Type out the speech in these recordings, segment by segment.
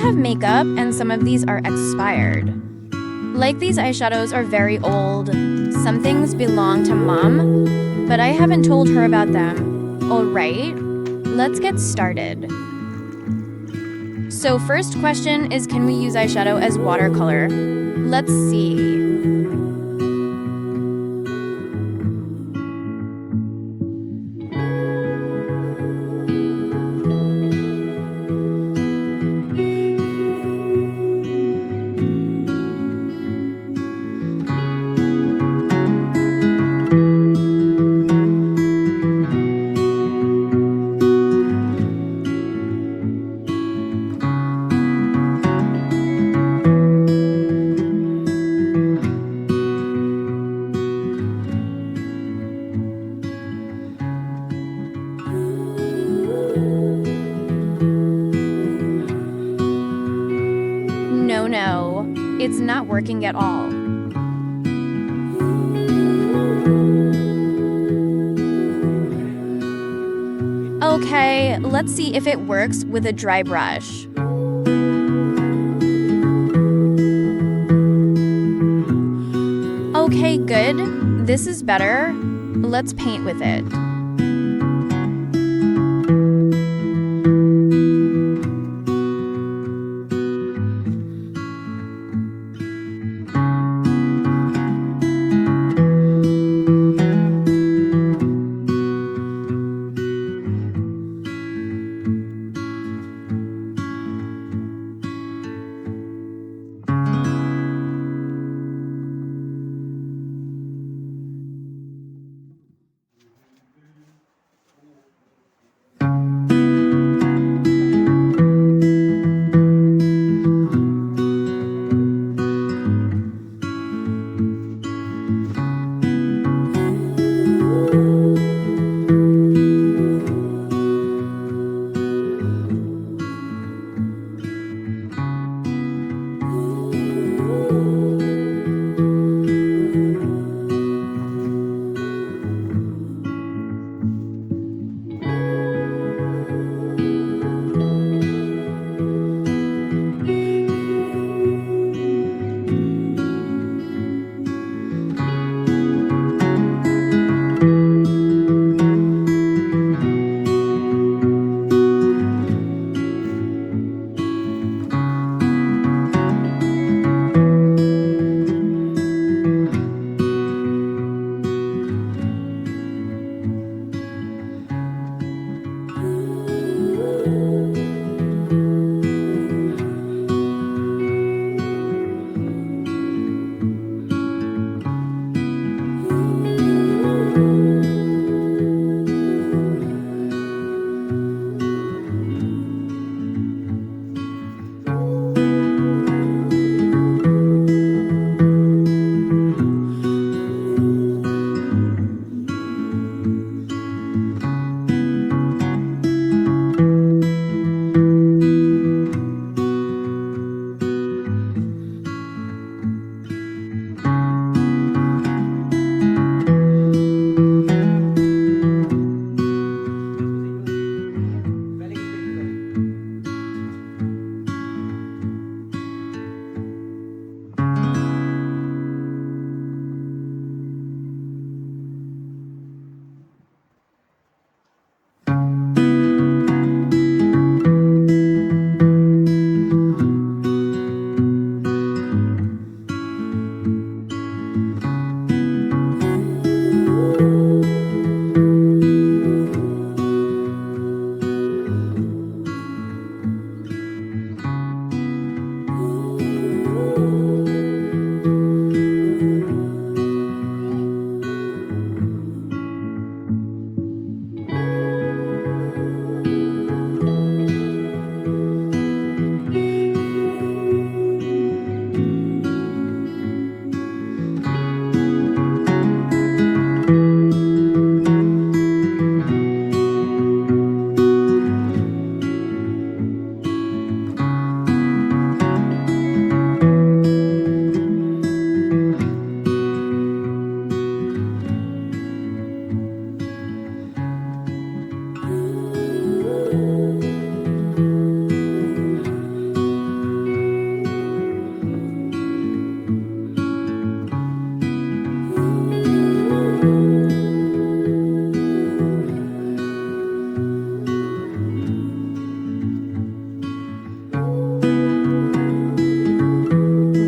have makeup and some of these are expired. Like these eyeshadows are very old. Some things belong to Mom, but I haven't told her about them. Alright, let's get started. So first question is, can we use eyeshadow as watercolor? Let's see. No, it's not working at all. Okay, let's see if it works with a dry brush. Okay, good. This is better. Let's paint with it.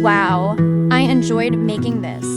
Wow, I enjoyed making this.